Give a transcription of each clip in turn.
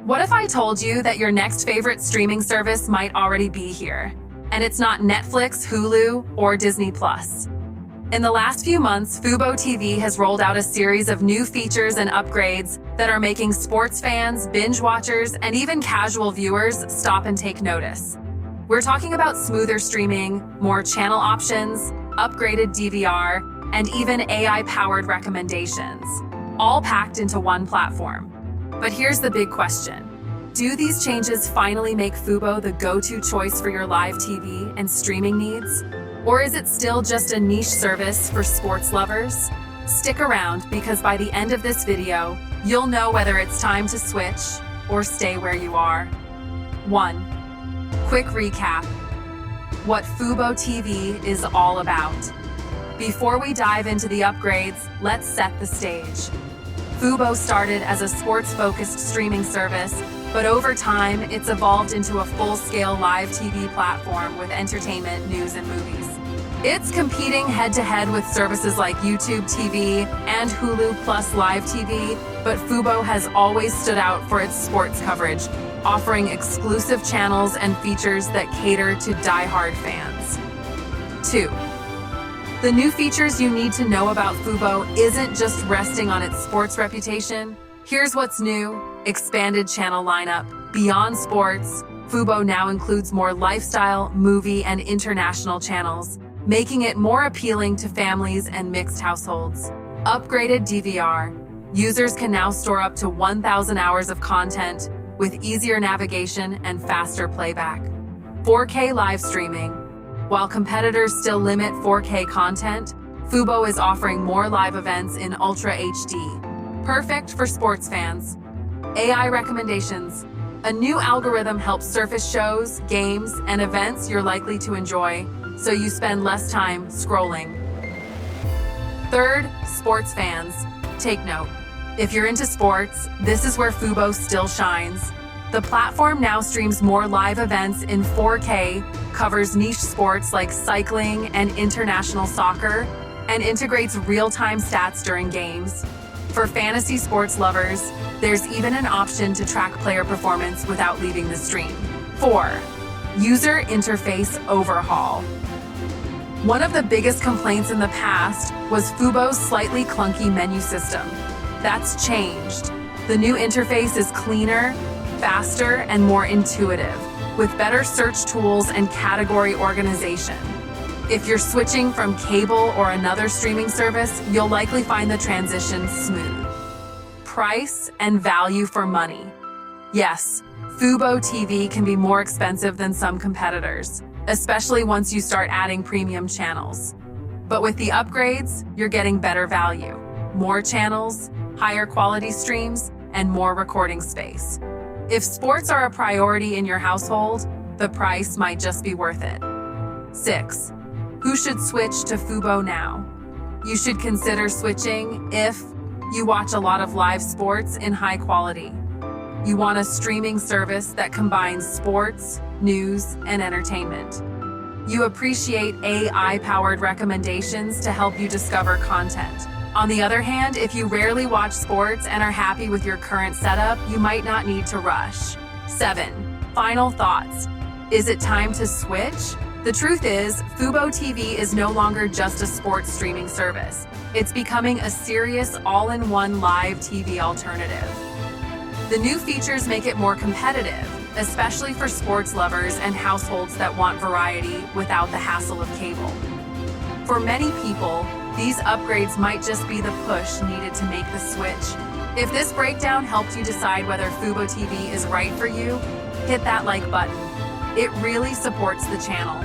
What if I told you that your next favorite streaming service might already be here? And it's not Netflix, Hulu, or Disney+. In the last few months, Fubo TV has rolled out a series of new features and upgrades that are making sports fans, binge watchers, and even casual viewers stop and take notice. We're talking about smoother streaming, more channel options, upgraded DVR, and even AI-powered recommendations, all packed into one platform. But here's the big question. Do these changes finally make Fubo the go-to choice for your live TV and streaming needs? Or is it still just a niche service for sports lovers? Stick around, because by the end of this video, you'll know whether it's time to switch or stay where you are. 1. Quick recap. What Fubo TV is all about. Before we dive into the upgrades, let's set the stage. Fubo started as a sports-focused streaming service, but over time, it's evolved into a full-scale live TV platform with entertainment, news, and movies. It's competing head-to-head with services like YouTube TV and Hulu Plus Live TV, but Fubo has always stood out for its sports coverage, offering exclusive channels and features that cater to die-hard fans. 2. The new features you need to know about Fubo isn't just resting on its sports reputation. Here's what's new: expanded channel lineup. Beyond sports, Fubo now includes more lifestyle, movie, and international channels, making it more appealing to families and mixed households. Upgraded DVR. Users can now store up to 1,000 hours of content with easier navigation and faster playback. 4K live streaming. While competitors still limit 4K content, Fubo is offering more live events in Ultra HD. Perfect for sports fans. AI recommendations. A new algorithm helps surface shows, games, and events you're likely to enjoy, so you spend less time scrolling. 3. Sports fans. Take note. If you're into sports, this is where Fubo still shines. The platform now streams more live events in 4K, covers niche sports like cycling and international soccer, and integrates real-time stats during games. For fantasy sports lovers, there's even an option to track player performance without leaving the stream. 4. User interface overhaul. One of the biggest complaints in the past was Fubo's slightly clunky menu system. That's changed. The new interface is cleaner, faster, and more intuitive, with better search tools and category organization. If you're switching from cable or another streaming service, you'll likely find the transition smooth. Price and value for money. Yes, Fubo TV can be more expensive than some competitors, especially once you start adding premium channels. But with the upgrades, you're getting better value, more channels, higher quality streams, and more recording space. If sports are a priority in your household, the price might just be worth it. 6. Who should switch to Fubo now? You should consider switching if you watch a lot of live sports in high quality. You want a streaming service that combines sports, news, and entertainment. You appreciate AI-powered recommendations to help you discover content. On the other hand, if you rarely watch sports and are happy with your current setup, you might not need to rush. 7. Final thoughts. Is it time to switch? The truth is, Fubo TV is no longer just a sports streaming service. It's becoming a serious all-in-one live TV alternative. The new features make it more competitive, especially for sports lovers and households that want variety without the hassle of cable. For many people, these upgrades might just be the push needed to make the switch. If this breakdown helped you decide whether Fubo TV is right for you, hit that like button. It really supports the channel.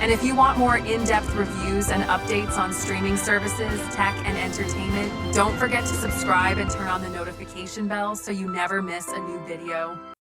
And if you want more in-depth reviews and updates on streaming services, tech, and entertainment, don't forget to subscribe and turn on the notification bell so you never miss a new video.